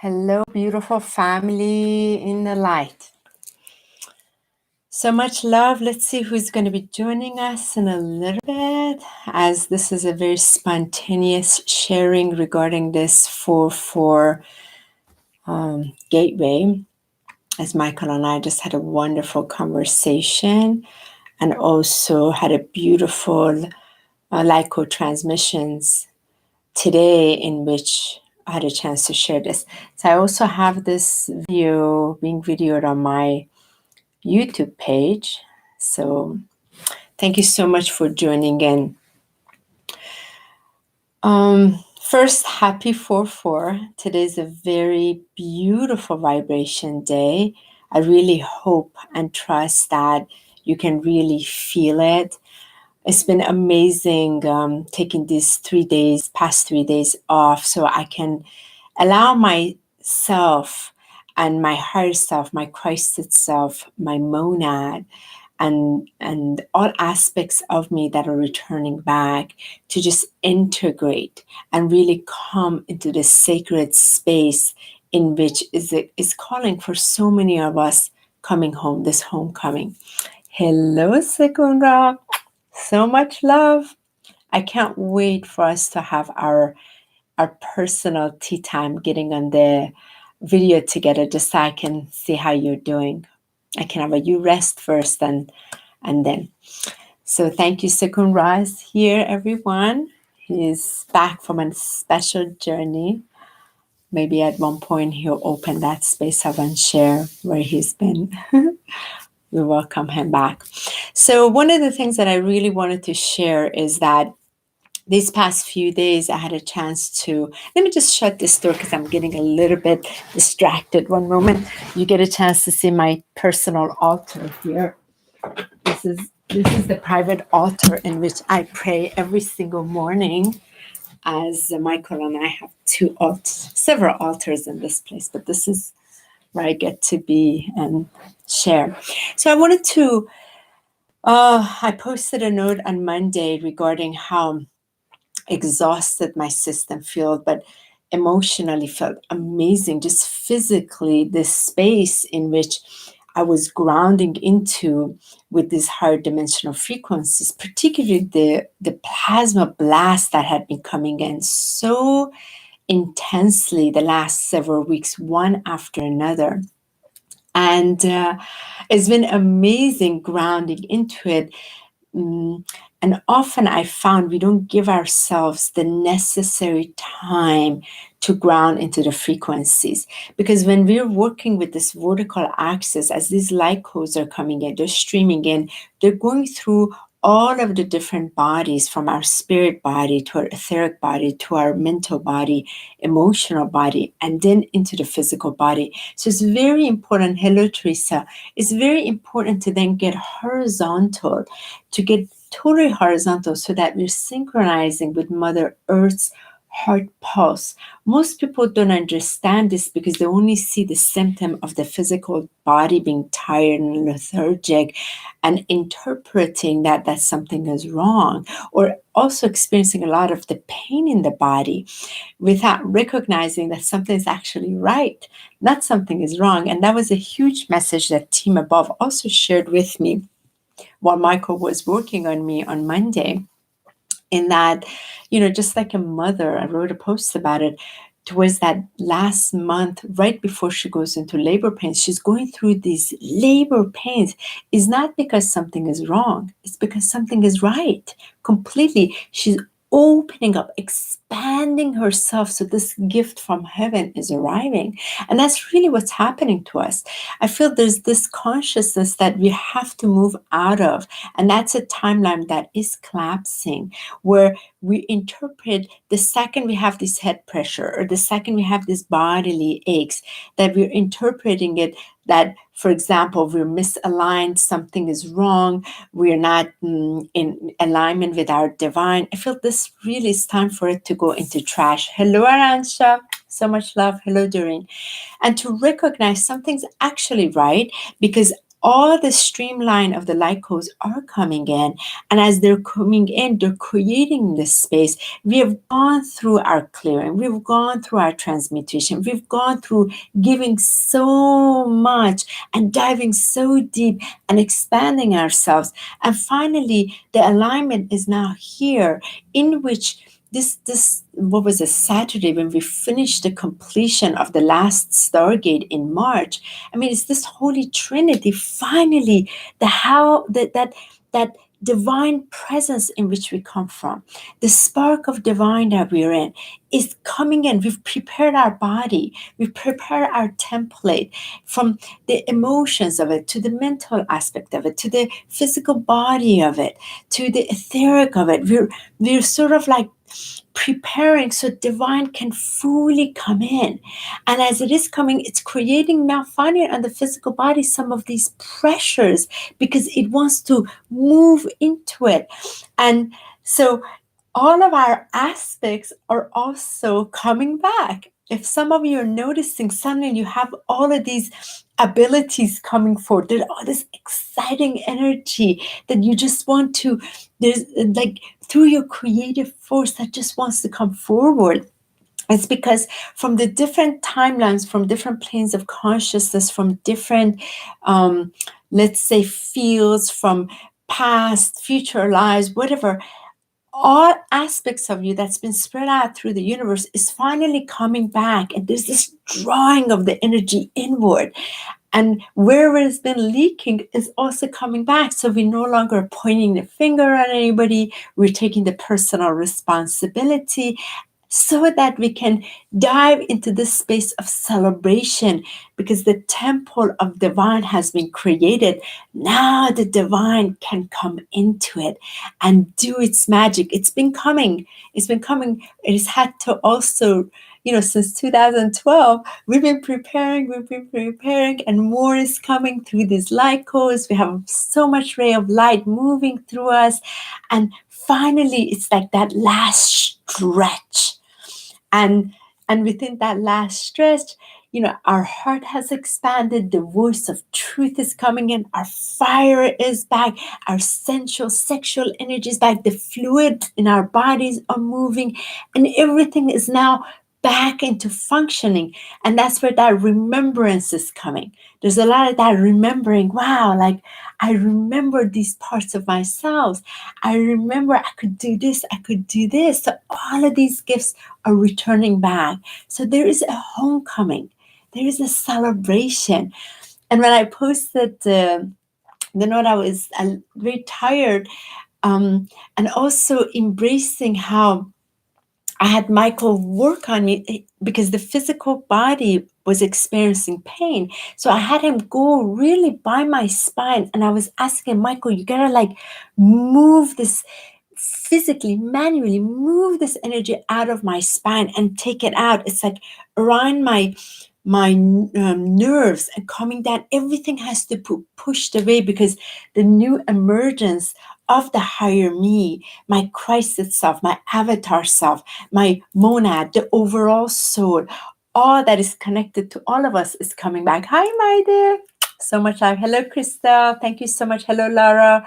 Hello, beautiful family in the light. So much love. Let's see who's going to be joining us in a little bit, as this is a very spontaneous sharing regarding this 4-4 gateway. As Michael and I just had a wonderful conversation and also had a beautiful LICO transmissions today in which I had a chance to share this. So I also have this video being videoed on my YouTube page. So thank you so much for joining in. First, happy 4-4. Today's a very beautiful vibration day. I really hope and trust that you can really feel it. It's been amazing taking these past 3 days off, so I can allow myself and my higher self, my Christed self, my monad, and all aspects of me that are returning back to just integrate and really come into the sacred space in which is calling for so many of us coming home, this homecoming. Hello, Sekundra. So much love. I can't wait for us to have our personal tea time, getting on the video together, just so I can see how you're doing. I can have you rest first and then. So thank you, Sekun Raz here, everyone. He's back from a special journey. Maybe at one point he'll open that space up and share where he's been. We welcome him back. So one of the things that I really wanted to share is that these past few days I had a chance to, let me just shut this door because I'm getting a little bit distracted. One moment. You get a chance to see my personal altar here. This is the private altar in which I pray every single morning, as Michael and I have several altars in this place, but this is where I get to be and share. So I wanted to, I posted a note on Monday regarding how exhausted my system felt, but emotionally felt amazing. Just physically, this space in which I was grounding into with these higher dimensional frequencies, particularly the plasma blast that had been coming in so intensely the last several weeks, one after another. And it's been amazing grounding into it. And often I found we don't give ourselves the necessary time to ground into the frequencies. Because when we're working with this vertical axis, as these light codes are coming in, they're streaming in, they're going through all of the different bodies, from our spirit body to our etheric body to our mental body, emotional body, and then into the physical body. So it's very important. Hello, Teresa. It's very important to then get horizontal, to get totally horizontal, so that we're synchronizing with Mother Earth's heart pulse. Most people don't understand this because they only see the symptom of the physical body being tired and lethargic and interpreting that something is wrong, or also experiencing a lot of the pain in the body without recognizing that something is actually right, not something is wrong. And that was a huge message that Team Above also shared with me while Michael was working on me on Monday. In that, just like a mother, I wrote a post about it, towards that last month, right before she goes into labor pains, she's going through these labor pains, is not because something is wrong, it's because something is right. Completely. She's opening up, expanding herself, so this gift from heaven is arriving. And that's really what's happening to us. I feel there's this consciousness that we have to move out of, and that's a timeline that is collapsing, where we interpret the second we have this head pressure, or the second we have these bodily aches, that we're interpreting it that, for example, we're misaligned, something is wrong, we're not in alignment with our divine. I feel this really is time for it to go into trash. Hello, Aransha. So much love. Hello, Doreen. And to recognize something's actually right, because all the streamline of the light codes are coming in. And as they're coming in, they're creating this space. We have gone through our clearing. We've gone through our transmutation. We've gone through giving so much and diving so deep and expanding ourselves. And finally, the alignment is now here, in which this what was a Saturday, when we finished the completion of the last Stargate in March. I mean, it's this Holy Trinity, finally, that divine presence in which we come from, the spark of divine that we're in, is coming in. We've prepared our body, we've prepared our template, from the emotions of it, to the mental aspect of it, to the physical body of it, to the etheric of it. We're sort of like preparing so divine can fully come in. And as it is coming, it's creating now, finally, on the physical body, some of these pressures, because it wants to move into it. And so all of our aspects are also coming back. If some of you are noticing, suddenly you have all of these abilities coming forward. There's all this exciting energy that you just want to, there's like, through your creative force that just wants to come forward. It's because from the different timelines, from different planes of consciousness, from different, let's say, fields, from past, future lives, whatever, all aspects of you that's been spread out through the universe is finally coming back. And there's this drawing of the energy inward. And wherever it's been leaking is also coming back. So we're no longer pointing the finger at anybody. We're taking the personal responsibility, so that we can dive into this space of celebration, because the temple of divine has been created. Now the divine can come into it and do its magic. It's been coming. It's been coming. It has had to also, since 2012, we've been preparing, and more is coming through these light codes. We have so much ray of light moving through us. And finally, it's like that last stretch. And within that last stretch, our heart has expanded, the voice of truth is coming in, our fire is back, our sensual, sexual energy is back, the fluid in our bodies are moving, and everything is now back into functioning. And that's where that remembrance is coming. There's a lot of that remembering. Wow, like, I remember these parts of myself. I remember I could do this, I could do this. So all of these gifts are returning back. So there is a homecoming. There is a celebration. And when I posted the note, I was very tired, and also embracing how I had Michael work on me, because the physical body was experiencing pain. So I had him go really by my spine, and I was asking Michael, you gotta like move this physically, manually move this energy out of my spine and take it out. It's like around my nerves and coming down. Everything has to be pushed away, because the new emergence of the higher me, my Christ self, my avatar self, my monad, the overall soul, all that is connected to all of us is coming back. Hi, my dear. So much love. Hello, Krista. Thank you so much. Hello, Lara.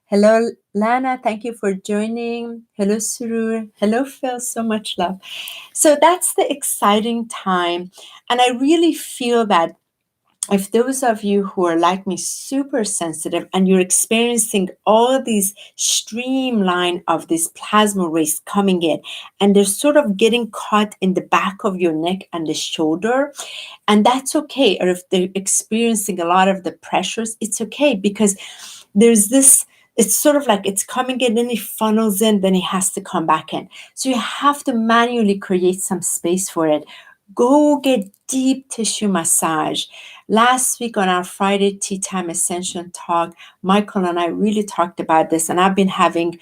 Hello, Lana. Thank you for joining. Hello, Surur. Hello, Phil. So much love. So that's the exciting time. And I really feel that if those of you who are like me, super sensitive, and you're experiencing all these streamline of these plasma rays coming in, and they're sort of getting caught in the back of your neck and the shoulder, and that's okay. Or if they're experiencing a lot of the pressures, it's okay, because there's this, it's sort of like it's coming in, then it funnels in, then it has to come back in. So you have to manually create some space for it. Go get deep tissue massage. Last week on our Friday Tea Time Ascension talk, Michael and I really talked about this, and I've been having,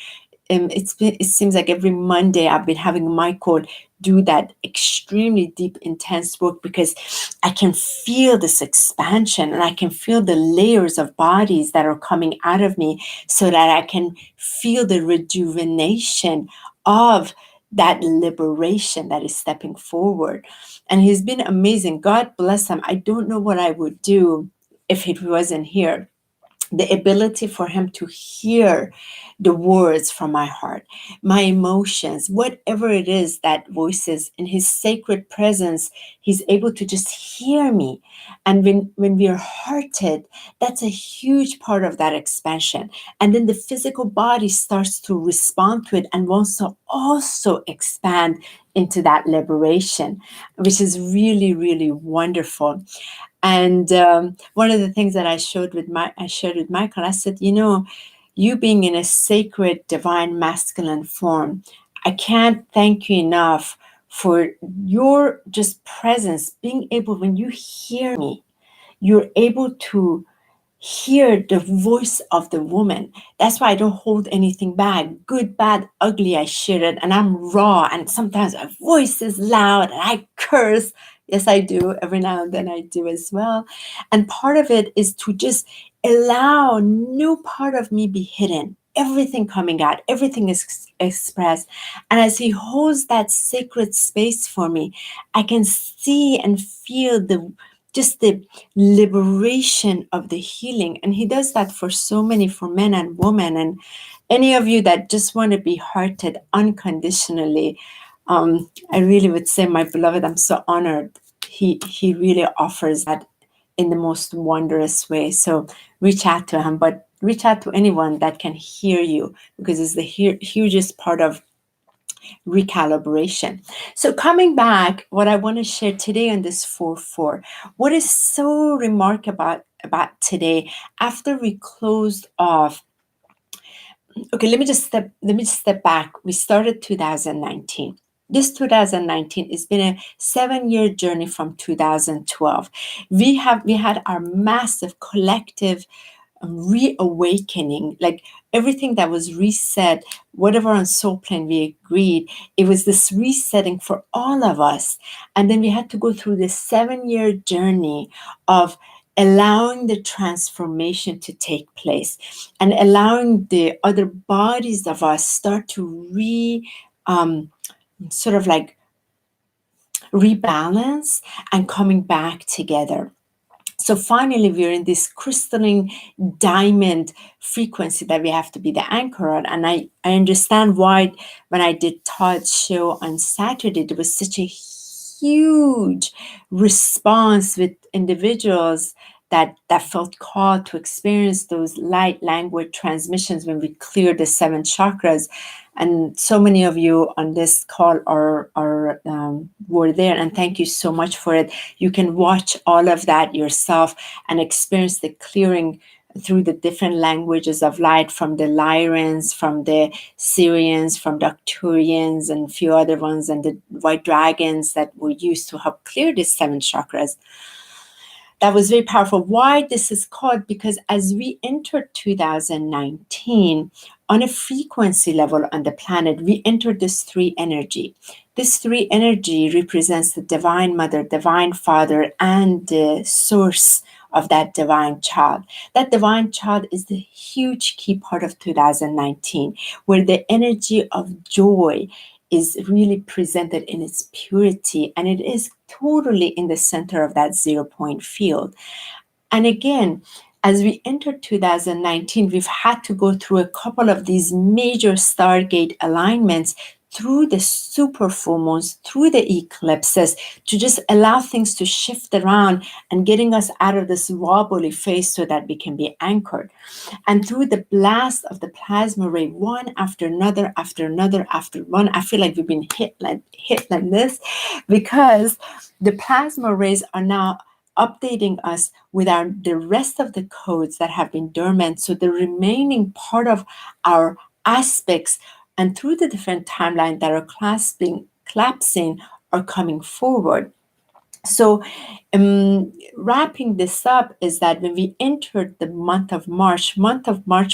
it seems like every Monday I've been having Michael do that extremely deep, intense work, because I can feel this expansion, and I can feel the layers of bodies that are coming out of me, so that I can feel the rejuvenation of that liberation that is stepping forward. And he's been amazing. God bless him. I don't know what I would do if he wasn't here. The ability for him to hear the words from my heart, my emotions, whatever it is that voices in his sacred presence, he's able to just hear me. And when we are hearted, that's a huge part of that expansion. And then the physical body starts to respond to it and wants to also expand into that liberation, which is really, really wonderful. And one of the things that I shared with Michael, I said, you being in a sacred, divine, masculine form, I can't thank you enough for your just presence, being able, when you hear me, you're able to hear the voice of the woman. That's why I don't hold anything back. Good, bad, ugly, I share it. And I'm raw. And sometimes my voice is loud and I curse. Yes, I do. Every now and then I do as well. And part of it is to just allow no part of me be hidden. Everything coming out, everything is expressed. And as he holds that sacred space for me, I can see and feel the liberation of the healing. And he does that for so many, for men and women. And any of you that just want to be hearted unconditionally, I really would say, my beloved, I'm so honored. He really offers that in the most wondrous way. So reach out to him, but reach out to anyone that can hear you, because it's the hugest part of recalibration. So coming back, what I want to share today on this 4-4, what is so remarkable about today, after we closed off, okay, let me just step back. We started 2019. This 2019 has been a 7-year journey from 2012. We had our massive collective reawakening, like everything that was reset, whatever on soul plane we agreed, it was this resetting for all of us. And then we had to go through this 7-year journey of allowing the transformation to take place and allowing the other bodies of us start to sort of like rebalance and coming back together. So finally, we're in this crystalline diamond frequency that we have to be the anchor on. And I understand why when I did Todd's show on Saturday, there was such a huge response with individuals that felt called to experience those light language transmissions when we cleared the 7 chakras. And so many of you on this call were there, and thank you so much for it. You can watch all of that yourself and experience the clearing through the different languages of light, from the Lyrans, from the Syrians, from the Arcturians, and a few other ones, and the white dragons that were used to help clear the 7 chakras. That was very powerful. Why this is called? Because as we entered 2019, on a frequency level on the planet, we entered this 3 energy. This 3 energy represents the Divine Mother, Divine Father, and the source of that divine child. That divine child is the huge key part of 2019, where the energy of joy is really presented in its purity, and it is totally in the center of that 0-point field. And again, as we enter 2019, we've had to go through a couple of these major Stargate alignments through the super full moons, through the eclipses, to just allow things to shift around and getting us out of this wobbly phase so that we can be anchored. And through the blast of the plasma ray, one after another, after another, after one, I feel like we've been hit like this, because the plasma rays are now updating us with the rest of the codes that have been dormant. So the remaining part of our aspects, and through the different timelines that are collapsing, are coming forward. So wrapping this up is that when we entered the month of March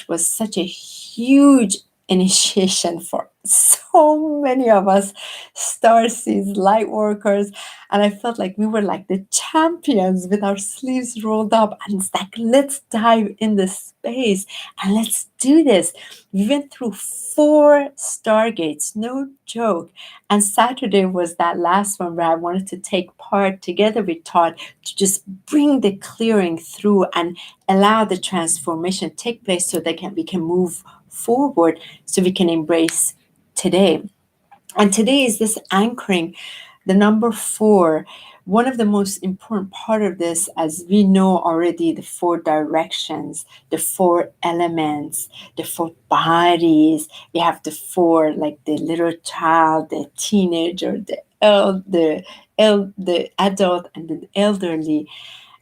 was such a huge initiation for so many of us starseeds, light workers, and I felt like we were like the champions with our sleeves rolled up, and it's like, let's dive in this space and let's do this. We went through 4 stargates, no joke, and Saturday was that last one where I wanted to take part together with Todd to just bring the clearing through and allow the transformation take place so that we can move forward, so we can embrace today. And today is this anchoring, the number 4. One of the most important part of this, as we know already, the 4 directions, the 4 elements, the 4 bodies. We have the 4, like the little child, the teenager, the adult, and the elderly.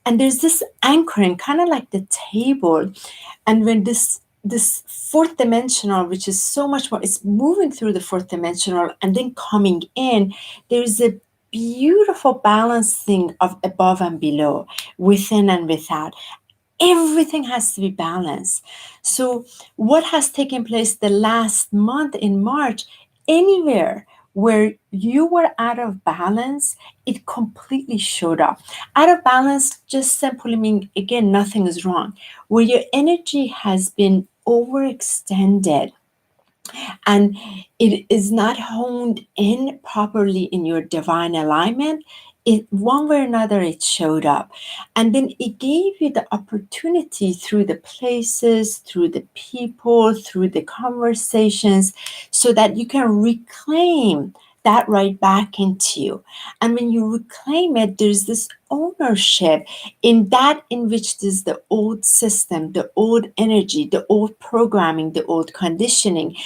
And there's this anchoring, kind of like the table. And when this 4th dimensional, which is so much more, it's moving through the 4th dimensional and then coming in, there's a beautiful balancing of above and below, within and without. Everything has to be balanced. So what has taken place the last month in March, anywhere where you were out of balance, it completely showed up. Out of balance just simply means, again, nothing is wrong. Where your energy has been overextended and it is not honed in properly in your divine alignment, it one way or another it showed up. And then it gave you the opportunity through the places, through the people, through the conversations, so that you can reclaim that right back into you. And when you reclaim it, there's this ownership in that in which there's the old system, the old energy, the old programming, the old conditioning,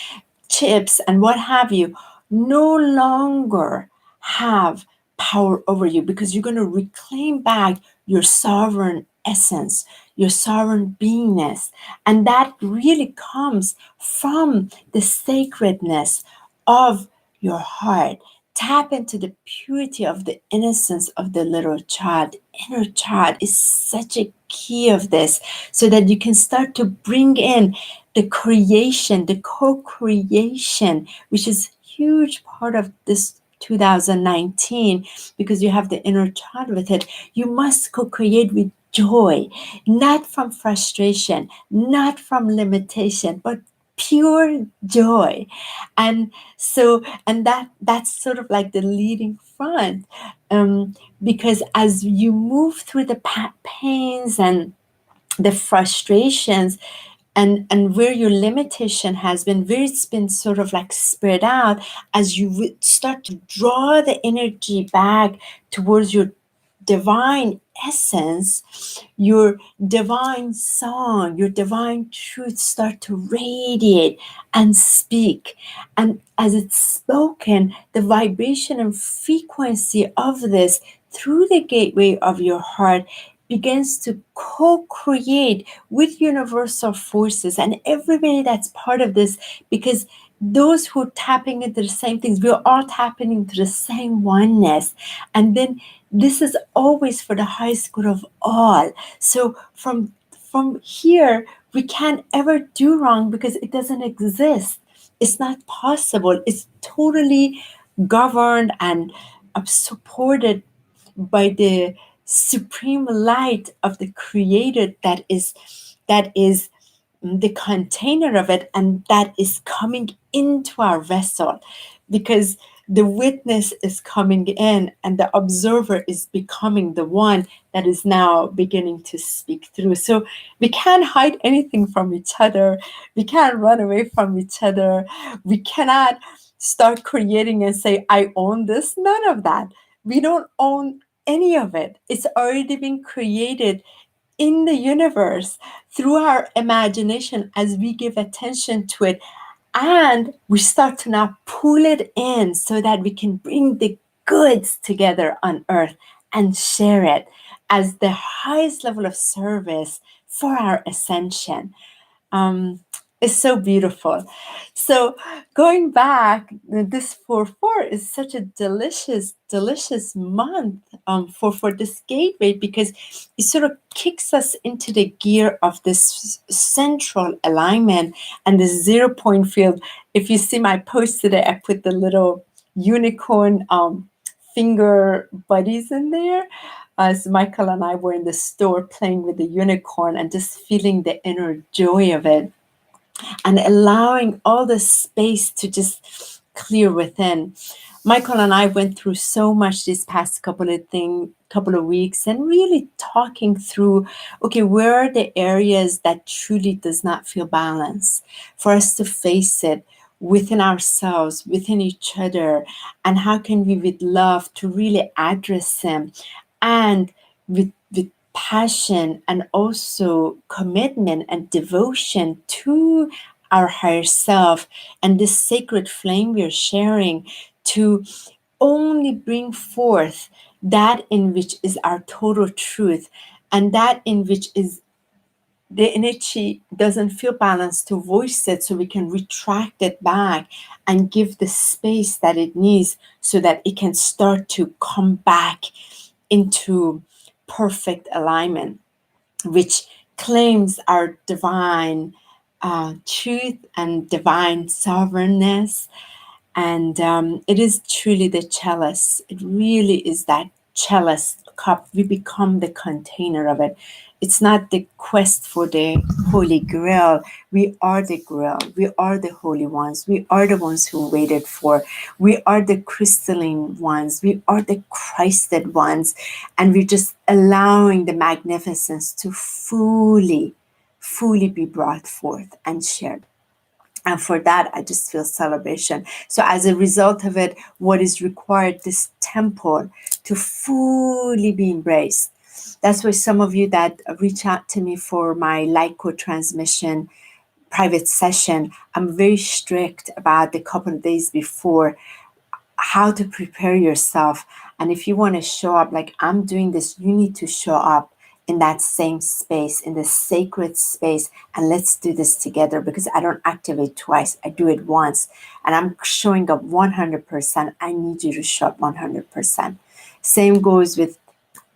chips, and what have you, no longer have power over you, because you're going to reclaim back your sovereign essence, your sovereign beingness. And that really comes from the sacredness of your heart. Tap into the purity of the innocence of the little child. Inner child is such a key of this, so that you can start to bring in the creation, the co-creation, which is a huge part of this 2019, because you have the inner child with it. You must co-create with joy, not from frustration, not from limitation, but pure joy. And so, and that's sort of like the leading front, because as you move through the pains and the frustrations, and where your limitation has been, where it's been sort of like spread out, as you start to draw the energy back towards your divine essence, your divine song, your divine truth start to radiate and speak. And as it's spoken, the vibration and frequency of this through the gateway of your heart begins to co-create with universal forces and everybody that's part of this, because those who are tapping into the same things, we're all tapping into the same oneness. And then this is always for the highest good of all. So from here, we can't ever do wrong, because it doesn't exist. It's not possible. It's totally governed and supported by the supreme light of the creator, that is the container of it, and that is coming into our vessel, because the witness is coming in and the observer is becoming the one that is now beginning to speak through. So we can't hide anything from each other. We can't run away from each other. We cannot start creating and say, I own this. None of that. We don't own any of it. It's already been created in the universe through our imagination as we give attention to it. And we start to now pull it in so that we can bring the goods together on earth and share it as the highest level of service for our ascension. It's so beautiful. So going back, this 4/4 is such a delicious month for this gateway, because it sort of kicks us into the gear of this central alignment and the 0 point field If you see my post today, I put the little unicorn finger buddies in there. As Michael and I were in the store playing with the unicorn and just feeling the inner joy of it, and allowing all the space to just clear within. Michael and I went through so much this past couple of weeks, and really talking through, okay, where are the areas that truly does not feel balanced, for us to face it within ourselves, within each other, and how can we with love to really address them, and with passion and also commitment and devotion to our higher self and this sacred flame we're sharing, to only bring forth that in which is our total truth, and that in which is the energy doesn't feel balanced, to voice it so we can retract it back and give the space that it needs so that it can start to come back into perfect alignment, which claims our divine truth and divine sovereignness. And it is truly the chalice. It really is that chalice cup. We become the container of it. It's not the quest for the Holy Grail. We are the Grail. We are the holy ones. We are the ones who waited for. We are the crystalline ones. We are the Christed ones. And we're just allowing the magnificence to fully be brought forth and shared. And for that, I just feel celebration. So as a result of it, what is required, this temple to fully be embraced. That's why some of you that reach out to me for my light code transmission private session, I'm very strict about the couple of days before how to prepare yourself. And if you want to show up like I'm doing this, you need to show up in that same space, in the sacred space, and let's do this together, because I don't activate twice, I do it once, and I'm showing up 100%. I need you to show up 100%. Same goes with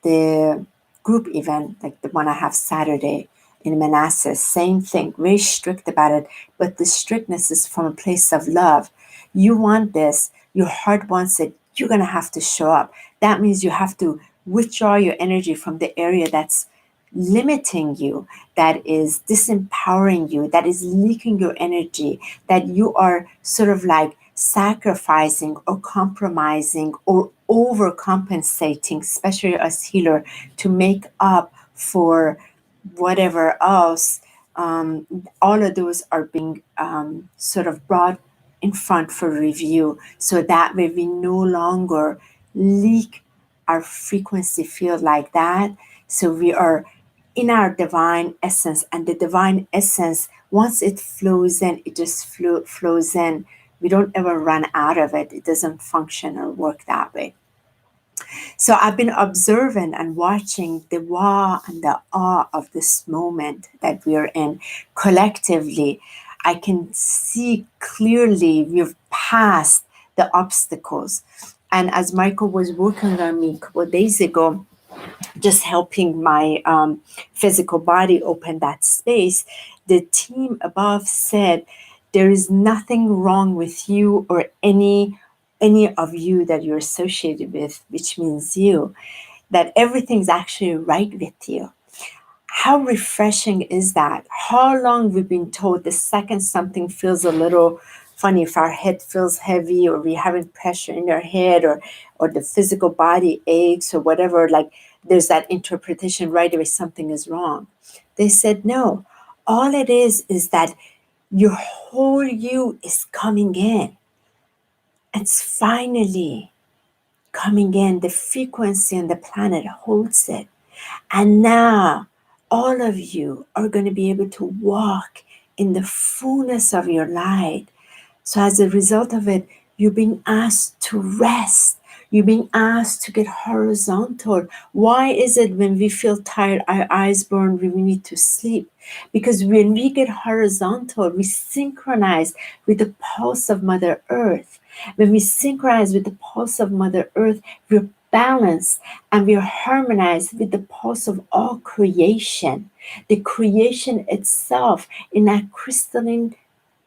the group event, like the one I have Saturday in Manassas. Same thing, very strict about it, but the strictness is from a place of love. You want this, your heart wants it, you're going to have to show up. That means you have to withdraw your energy from the area that's limiting you, that is disempowering you, that is leaking your energy, that you are sort of like sacrificing or compromising or overcompensating, especially as healer, to make up for whatever else. All of those are being sort of brought in front for review, so that way we no longer leak our frequency field like that. So we are in our divine essence, and the divine essence, once it flows in, it just flows in. We don't ever run out of it. It doesn't function or work that way. So I've been observing and watching the wow and the awe of this moment that we are in collectively. I can see clearly we've passed the obstacles. And as Michael was working on me a couple of days ago, just helping my physical body open that space, the team above said, there is nothing wrong with you or any of you that you're associated with, which means you, that everything's actually right with you. How refreshing is that? How long we've been told the second something feels a little funny, if our head feels heavy, or we're having pressure in our head, or the physical body aches or whatever, like there's that interpretation right away something is wrong. They said, no, all it is that your whole you is coming in. It's finally coming in. The frequency on the planet holds it. And now all of you are going to be able to walk in the fullness of your light. So as a result of it, you're being asked to rest. You're being asked to get horizontal. Why is it when we feel tired, our eyes burn, we need to sleep? Because when we get horizontal, we synchronize with the pulse of Mother Earth. When we synchronize with the pulse of Mother Earth, we're balanced and we're harmonized with the pulse of all creation. The creation itself in that crystalline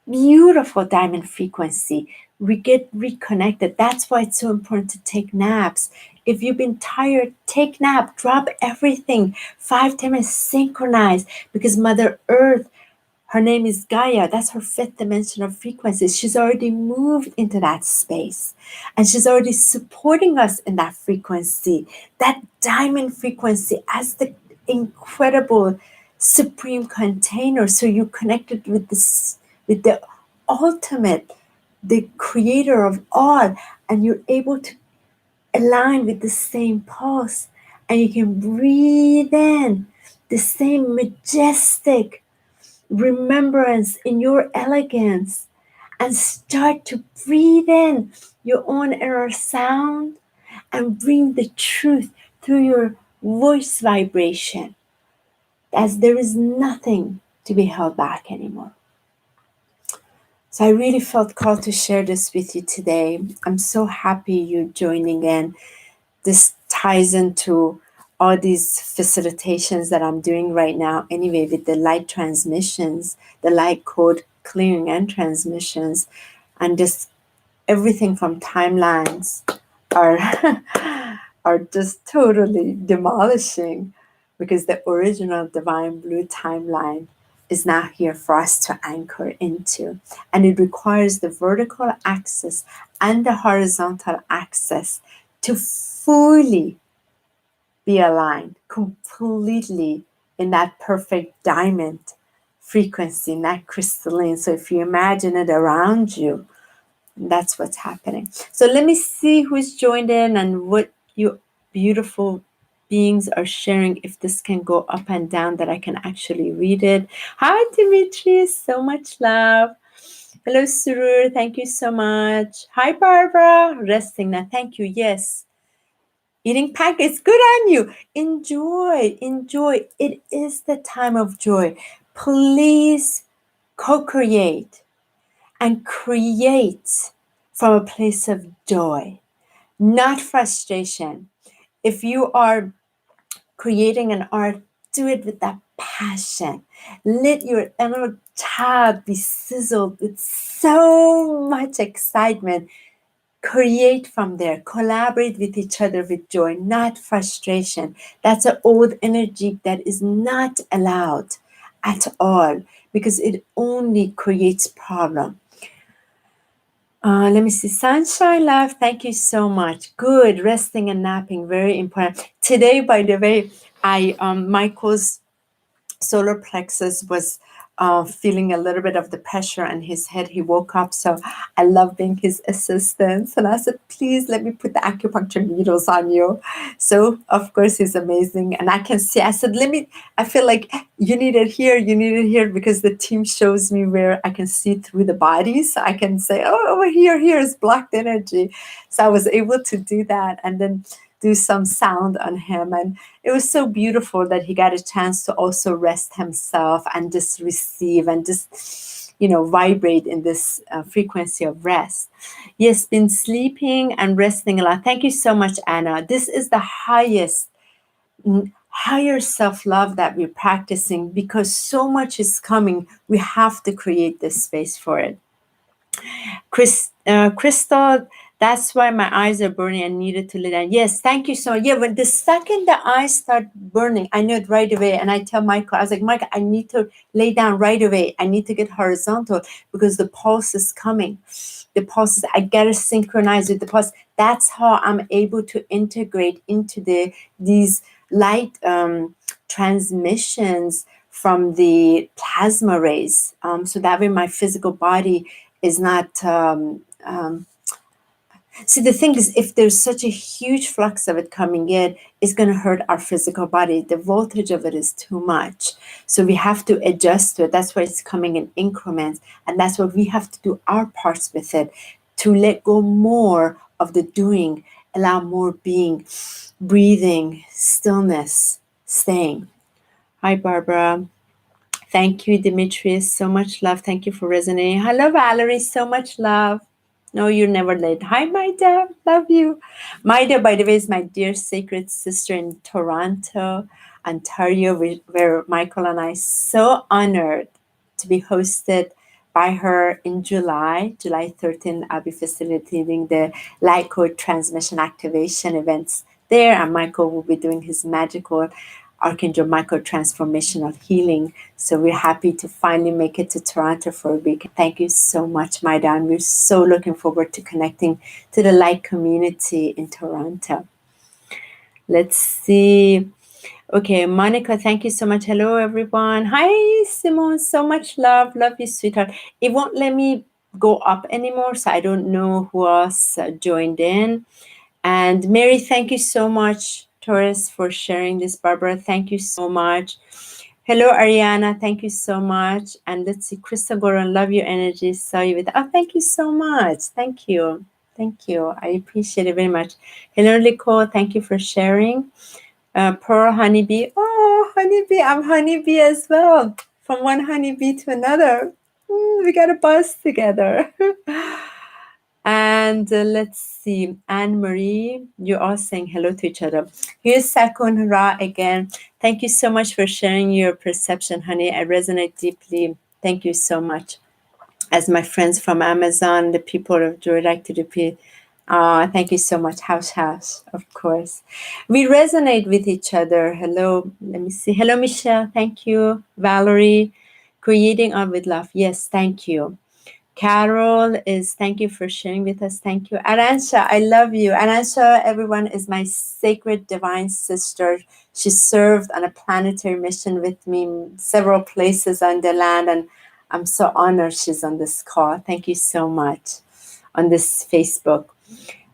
beautiful diamond frequency. We get reconnected. That's why it's so important to take naps. If you've been tired, take nap, drop everything. 5-10 minutes, synchronize, because Mother Earth, her name is Gaia. That's her fifth dimensional frequency. She's already moved into that space. And she's already supporting us in that frequency. That diamond frequency as the incredible supreme container. So you're connected with this, with the ultimate, the creator of all. And you're able to align with the same pulse. And you can breathe in the same majestic remembrance in your elegance, and start to breathe in your own inner sound and bring the truth through your voice vibration, as there is nothing to be held back anymore. So I really felt called to share this with you today. I'm so happy you're joining in. This ties into all these facilitations that I'm doing right now anyway, with the light transmissions, the light code clearing and transmissions, and just everything from timelines are are just totally demolishing, because the original divine blue timeline is now here for us to anchor into. And it requires the vertical axis and the horizontal axis to fully be aligned, completely in that perfect diamond frequency, in that crystalline. So if you imagine it around you, that's what's happening. So let me see who's joined in and what you beautiful beings are sharing, if this can go up and down that I can actually read it. Hi, Dimitri, so much love. Hello, Surur, thank you so much. Hi, Barbara, resting now, thank you, yes. Eating pancakes, good on you. Enjoy, enjoy. It is the time of joy. Please co-create and create from a place of joy, not frustration. If you are creating an art, do it with that passion. Let your inner child be sizzled with so much excitement. Create from there, collaborate with each other with joy, not frustration. That's an old energy that is not allowed at all, because it only creates problem. Let me see. Sunshine love, thank you so much. Good. Resting and napping, very important. Today, by the way, Michael's solar plexus was feeling a little bit of the pressure on his head. He woke up, so I love being his assistant. And I said, please let me put the acupuncture needles on you. So of course he's amazing. And I can see, I said, I feel like you need it here, because the team shows me where I can see through the body. So I can say, oh, over here is blocked energy. So I was able to do that and then do some sound on him. And it was so beautiful that he got a chance to also rest himself and just receive and just, vibrate in this frequency of rest. Yes, been sleeping and resting a lot. Thank you so much, Anna. This is the higher self-love that we're practicing, because so much is coming. We have to create this space for it. Crystal, that's why my eyes are burning and needed to lay down. Yes, thank you so much. Yeah, when the second the eyes start burning, I know it right away. And I tell Michael, I was like, Michael, I need to lay down right away. I need to get horizontal, because the pulse is coming. The pulse is, I gotta synchronize with the pulse. That's how I'm able to integrate into these light transmissions from the plasma rays. So that way my physical body is not see, the thing is, if there's such a huge flux of it coming in, it's going to hurt our physical body. The voltage of it is too much, so we have to adjust to it. That's why it's coming in increments, and that's what we have to do our parts with it, to let go more of the doing, allow more being, breathing, stillness, staying. Hi, Barbara. Thank you, Demetrius. So much love. Thank you for resonating. Hello, Valerie. So much love. No, you're never late. Hi, Maida. Love you. Maida, by the way, is my dear sacred sister in Toronto, Ontario, where Michael and I are so honored to be hosted by her in July 13th. I'll be facilitating the light code transmission activation events there, and Michael will be doing his magical Archangel Michael transformational healing. So we're happy to finally make it to Toronto for a week. Thank you so much, Maida, and we're so looking forward to connecting to the light community in Toronto. Let's see. Okay, Monica, thank you so much. Hello, everyone. Hi, Simone. So much love. Love you, sweetheart. It won't let me go up anymore, so I don't know who else joined in. And Mary, thank you so much, Taurus, for sharing this. Barbara, thank you so much. Hello, Ariana. Thank you so much. And let's see, Krista Goran, love your energy. Saw you with. Oh, thank you so much. Thank you. Thank you. I appreciate it very much. Hello, Nicole. Thank you for sharing. Pearl HoniB. Oh, HoniB. I'm HoniB as well. From one HoniB to another. We got a buzz together. And let's see. Anne-Marie, you're all saying hello to each other. Here's Sakun Ra again. Thank you so much for sharing your perception, honey. I resonate deeply. Thank you so much. As my friends from Amazon, the people of Joy like to repeat. Thank you so much. House, of course. We resonate with each other. Hello, let me see. Hello, Michelle. Thank you. Valerie, creating art with love. Yes, thank you. Carol is, thank you for sharing with us. Thank you. Aransha, I love you. Aransha, everyone, is my sacred divine sister. She served on a planetary mission with me several places on the land, and I'm so honored she's on this call. Thank you so much on this Facebook.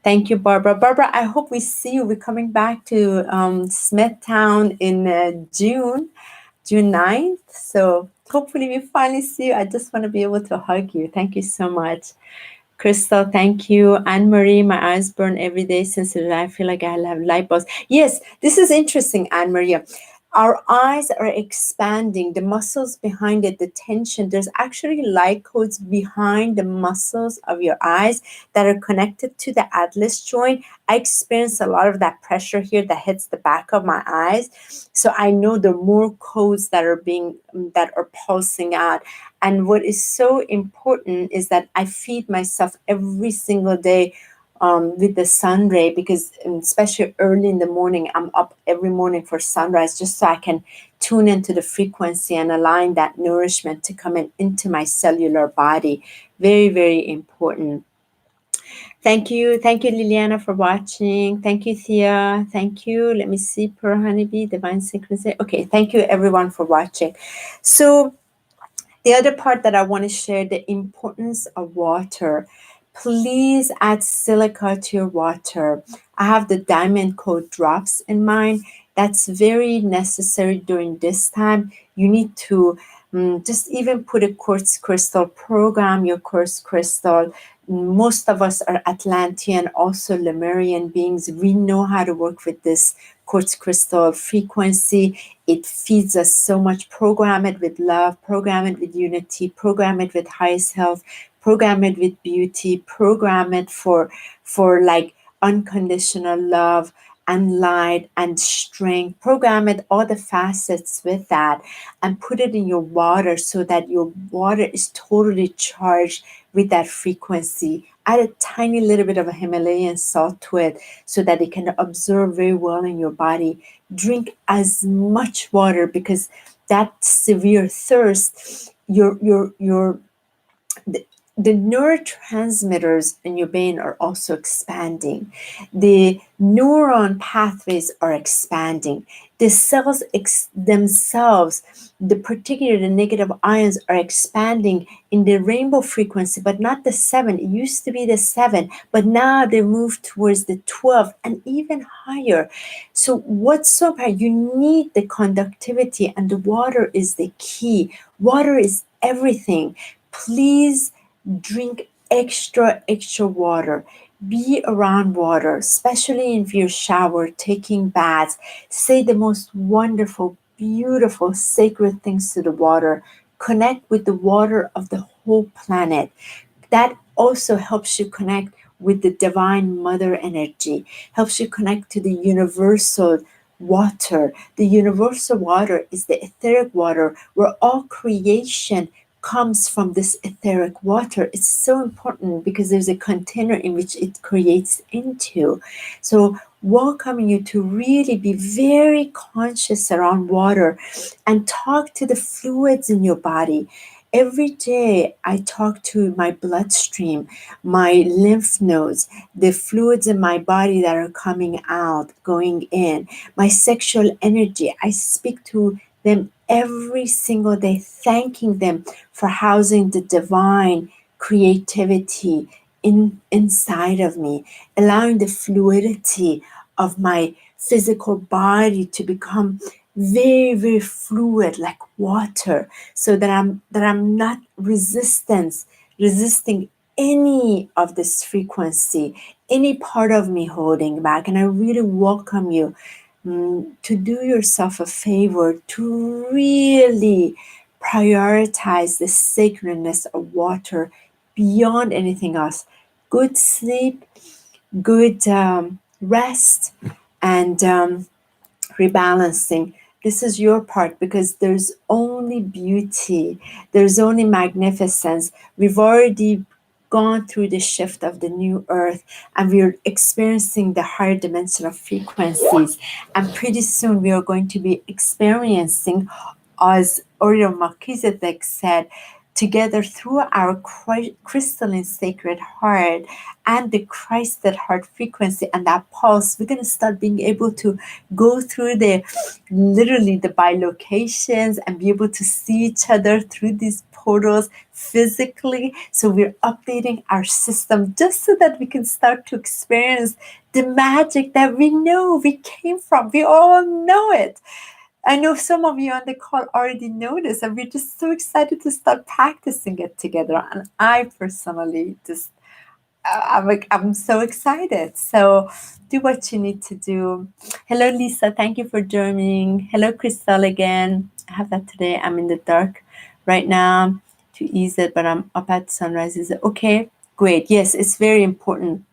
Thank you, Barbara. Barbara, I hope we see you. We're coming back to Smithtown in June 9th. So hopefully we finally see you. I just want to be able to hug you. Thank you so much. Crystal, thank you. Anne-Marie, my eyes burn every day since I feel like I have light bulbs. Yes, this is interesting, Anne-Marie. Our eyes are expanding, the muscles behind it, the tension. There's actually light codes behind the muscles of your eyes that are connected to the atlas joint. I experience a lot of that pressure here that hits the back of my eyes. So I know the more codes that are pulsing out. And what is so important is that I feed myself every single day with the sun ray, because especially early in the morning, I'm up every morning for sunrise just so I can tune into the frequency and align that nourishment to come into my cellular body. Very, very important. Thank you, Liliana, for watching. Thank you, Thea. Thank you. Let me see, Per Honeybee, Divine Synchronicity. Okay, thank you, everyone, for watching. So the other part that I want to share, the importance of water. Please add silica to your water. I have the diamond code drops in mine. That's very necessary during this time. You need to just even put a quartz crystal, program your quartz crystal. Most of us are Atlantean, also Lemurian beings. We know how to work with this quartz crystal frequency. It feeds us so much. Program it with love, program it with unity, program it with highest health, program it with beauty, program it for like unconditional love and light and strength. Program it, all the facets with that, and put it in your water so that your water is totally charged with that frequency. Add a tiny little bit of a Himalayan salt to it so that it can absorb very well in your body. Drink as much water, because that severe thirst, the neurotransmitters in your brain are also expanding. The neuron pathways are expanding. The cells themselves, particularly the negative ions, are expanding in the rainbow frequency, but not the 7. It used to be the 7, but now they move towards the 12 and even higher. So what's so bad? You need the conductivity, and the water is the key. Water is everything. Please drink extra water. Be around water, especially if you shower, taking baths. Say the most wonderful, beautiful, sacred things to the water. Connect with the water of the whole planet. That also helps you connect with the divine mother energy, helps you connect to the universal water. The universal water is the etheric water where all creation comes from this etheric water. It's so important because there's a container in which it creates into. So welcoming you to really be very conscious around water and talk to the fluids in your body. Every day I talk to my bloodstream, my lymph nodes, the fluids in my body that are coming out, going in, my sexual energy. I speak to them every single day, thanking them for housing the divine creativity inside of me, allowing the fluidity of my physical body to become very, very fluid like water, so that I'm not resisting any of this frequency, any part of me holding back. And I really welcome you to do yourself a favor, to really prioritize the sacredness of water beyond anything else. Good sleep, good rest, and rebalancing. This is your part, because there's only beauty, there's only magnificence. We've already gone through the shift of the new earth, and we're experiencing the higher dimensional frequencies, and pretty soon we are going to be experiencing, as Orion Melchizedek said, together through our crystalline sacred heart and the Christed heart frequency and that pulse, we're going to start being able to go through literally the bilocations and be able to see each other through these portals physically. So we're updating our system just so that we can start to experience the magic that we know we came from. We all know it. I know some of you on the call already know this, and we're just so excited to start practicing it together. And I personally just, I'm so excited. So do what you need to do. Hello, Lisa. Thank you for joining. Hello, Crystal again. I have that today. I'm in the dark right now to ease it, but I'm up at sunrise. Is it okay? Great. Yes, it's very important.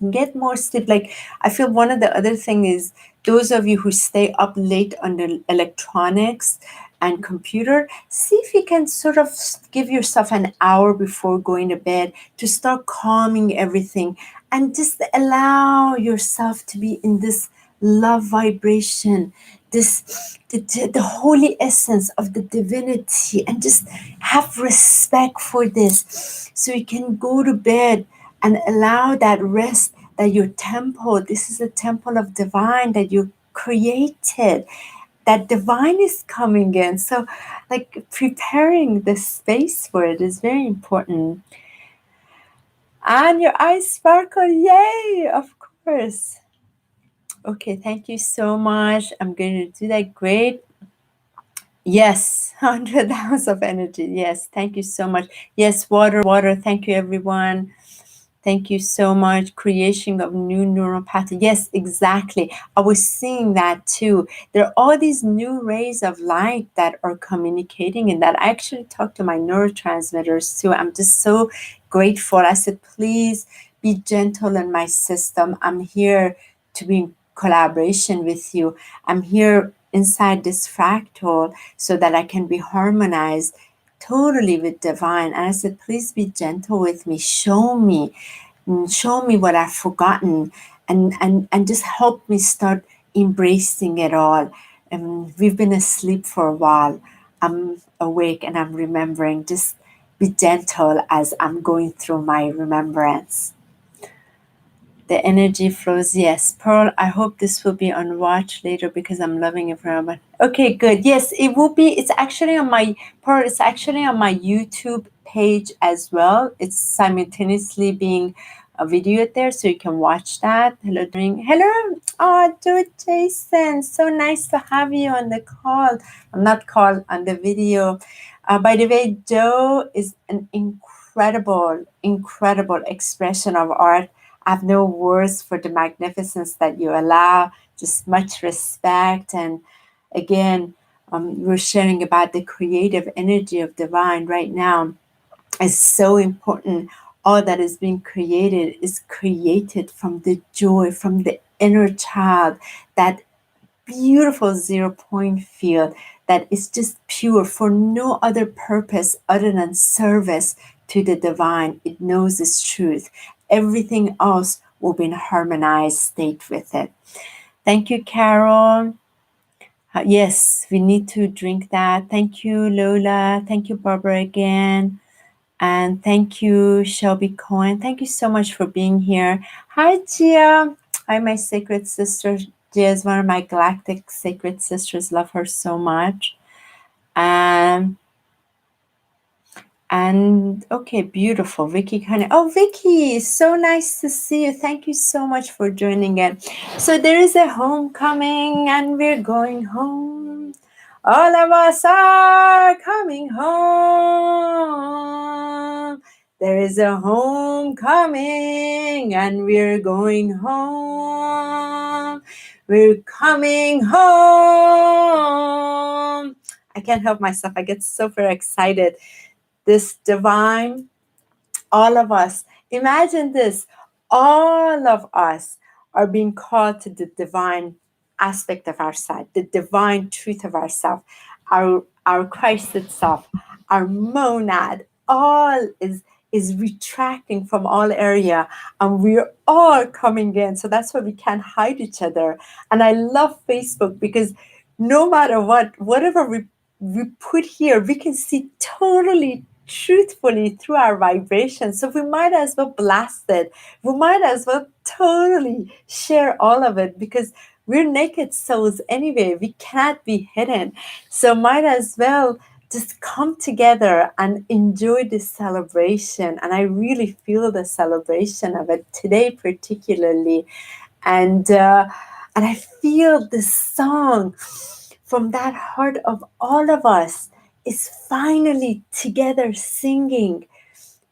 Get more sleep. Like, I feel one of the other thing is, those of you who stay up late on the electronics and computer, see if you can sort of give yourself an hour before going to bed to start calming everything, and just allow yourself to be in this love vibration, the holy essence of the divinity, and just have respect for this, so you can go to bed and allow that rest, that your temple, this is a temple of divine that you created, that divine is coming in. So like preparing the space for it is very important. And your eyes sparkle, yay, of course. Okay, thank you so much. I'm going to do that. Great. Yes, 100 hours of energy. Yes, thank you so much. Yes, water. Thank you, everyone. Thank you so much. Creation of new neural pathways. Yes, exactly. I was seeing that too. There are all these new rays of light that are communicating, and that I actually talk to my neurotransmitters too. I'm just so grateful. I said, please be gentle in my system. I'm here to be in collaboration with you. I'm here inside this fractal so that I can be harmonized totally with divine. And I said, please be gentle with me. Show me what I've forgotten, and just help me start embracing it all. We've been asleep for a while. I'm awake and I'm remembering. Just be gentle as I'm going through my remembrance. The energy flows. Yes, Pearl, I hope this will be on watch later because I'm loving it very much. Okay, good. Yes, it will be. It's actually on my, Pearl, it's actually on my YouTube page as well. It's simultaneously being a video there, so you can watch that. Hello, hello. Oh, dude, Jason. So nice to have you on the call. I'm not call, on the video. By the way, Joe is an incredible expression of art. I have no words for the magnificence that you allow, just much respect. And again, we're sharing about the creative energy of divine right now. It's so important. All that is being created is created from the joy, from the inner child, that beautiful 0 point field that is just pure for no other purpose other than service to the divine. It knows its truth. Everything else will be in harmonized state with it. Thank you, Carol. Yes, we need to drink that. Thank you, Lola. Thank you, Barbara, again. And thank you, Shelby Cohen. Thank you so much for being here. Hi, Gia. Hi, my sacred sister. Gia is one of my galactic sacred sisters. Love her so much. And okay, beautiful. Vicky Honey. Oh, Vicky, so nice to see you. Thank you so much for joining in. So there is a homecoming and we're going home. All of us are coming home. There is a homecoming and we're going home. We're coming home. I can't help myself. I get super excited. This divine, all of us, imagine this, all of us are being called to the divine aspect of ourselves, the divine truth of ourselves, our Christ itself, our monad, all is retracting from all area, and we're all coming in. So that's why we can't hide each other. And I love Facebook because no matter what, whatever we put here, we can see totally truthfully through our vibration. So we might as well blast it. We might as well totally share all of it because we're naked souls anyway. We cannot be hidden. So might as well just come together and enjoy this celebration. And I really feel the celebration of it today particularly. And I feel this song from that heart of all of us is finally together singing,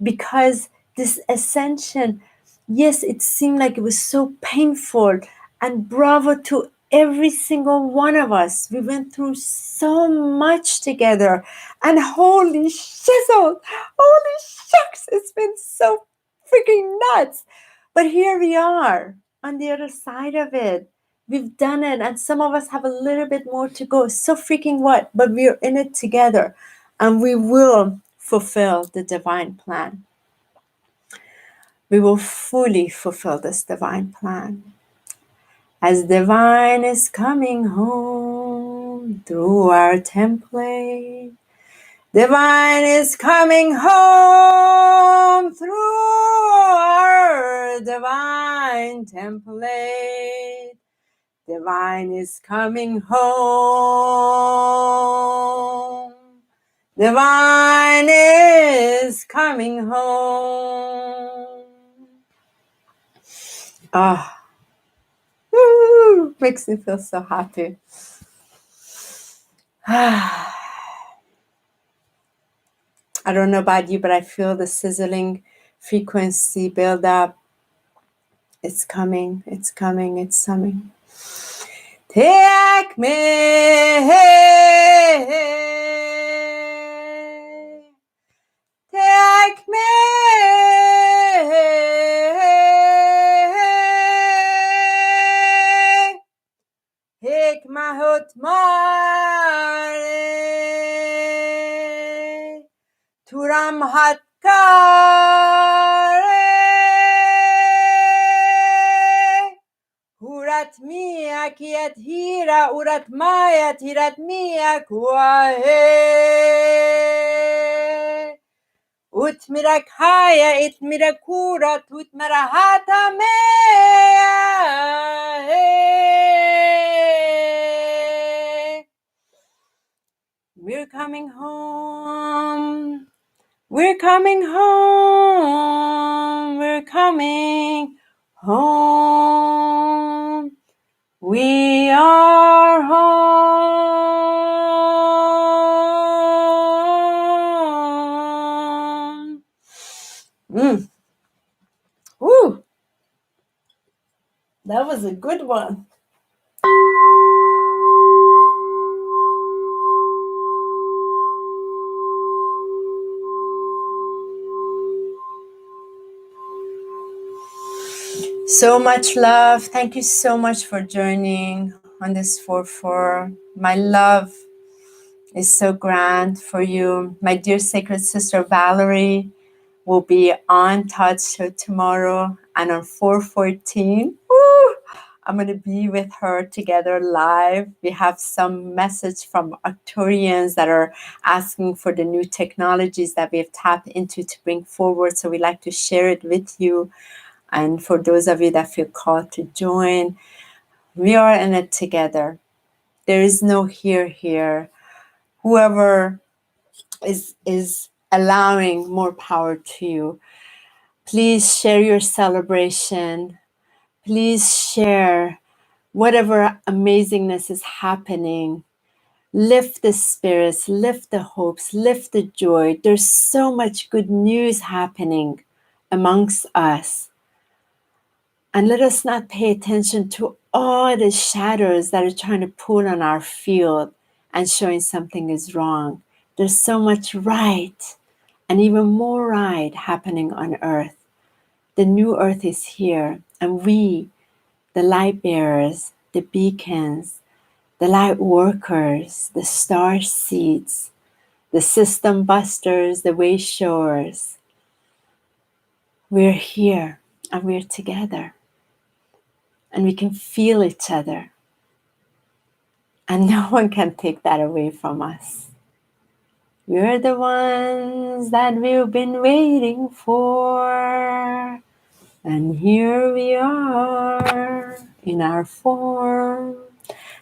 because this ascension, yes, it seemed like it was so painful, and bravo to every single one of us. We went through so much together, and holy shizzle, holy shucks, it's been so freaking nuts. But here we are on the other side of it. We've done it, and some of us have a little bit more to go. So freaking what? But we're in it together, and we will fulfill the divine plan. We will fully fulfill this divine plan. As divine is coming home through our template, divine is coming home through our divine template. Divine is coming home. Divine is coming home. Ah, woo, makes me feel so happy. I don't know about you, but I feel the sizzling frequency build up. It's coming, it's coming, it's coming. Take me, take me, hikmahut mare, turam hatkare, hurat mia kiat hira, urat maya tirat mia kuahe. Ut mirakaya it mirakura tut marahata mea. We're coming home. We're coming home. We're coming home. We are home. Woo! That was a good one. So much love. Thank you so much for joining. on this 4-4. My love is so grand for you. My dear sacred sister Valerie will be on Todd's show tomorrow, and on 4/14, I'm going to be with her together live. We have some message from Arcturians that are asking for the new technologies that we have tapped into to bring forward. So we like to share it with you. And for those of you that feel called to join, we are in it together. There is no here. Whoever is allowing more power to you, please share your celebration. Please share whatever amazingness is happening. Lift the spirits, lift the hopes, lift the joy. There's so much good news happening amongst us. And let us not pay attention to all the shadows that are trying to pull on our field and showing something is wrong. There's so much right and even more right happening on earth. The new earth is here, and we, the light bearers, the beacons, the light workers, the star seeds, the system busters, the way showers, we're here and we're together. And we can feel each other. And no one can take that away from us. We're the ones that we've been waiting for. And here we are in our form.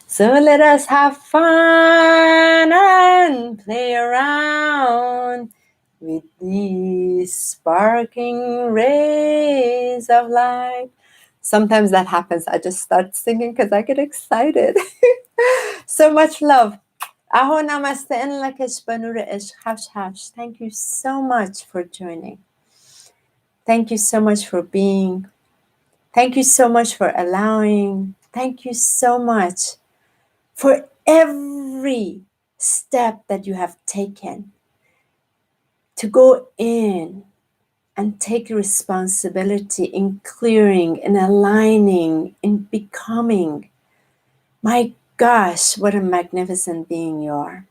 So let us have fun and play around with these sparking rays of light. Sometimes that happens. I just start singing because I get excited. So much love. Aho namaste en lakesh banura ish hash hash. Thank you so much for joining. Thank you so much for being. Thank you so much for allowing. Thank you so much for every step that you have taken to go in and take responsibility in clearing, in aligning, in becoming. My gosh, what a magnificent being you are.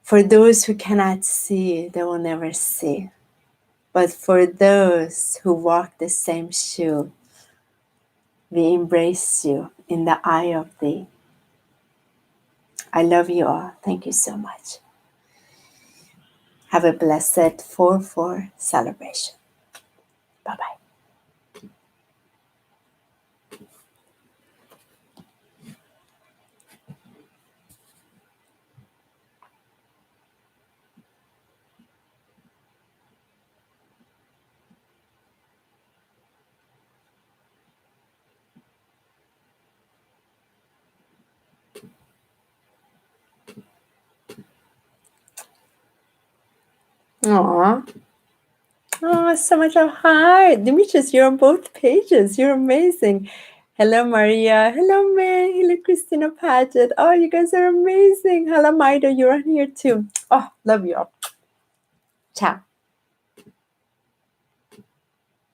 For those who cannot see, they will never see. But for those who walk the same shoe, we embrace you in the eye of thee. I love you all. Thank you so much. Have a blessed 4/4 celebration. Bye-bye. Aww. Oh, so much of hi. Demetrius, you're on both pages. You're amazing. Hello, Maria. Hello, May. Hello, Christina Paget. Oh, you guys are amazing. Hello, Maida. You're on here too. Oh, love you all. Ciao.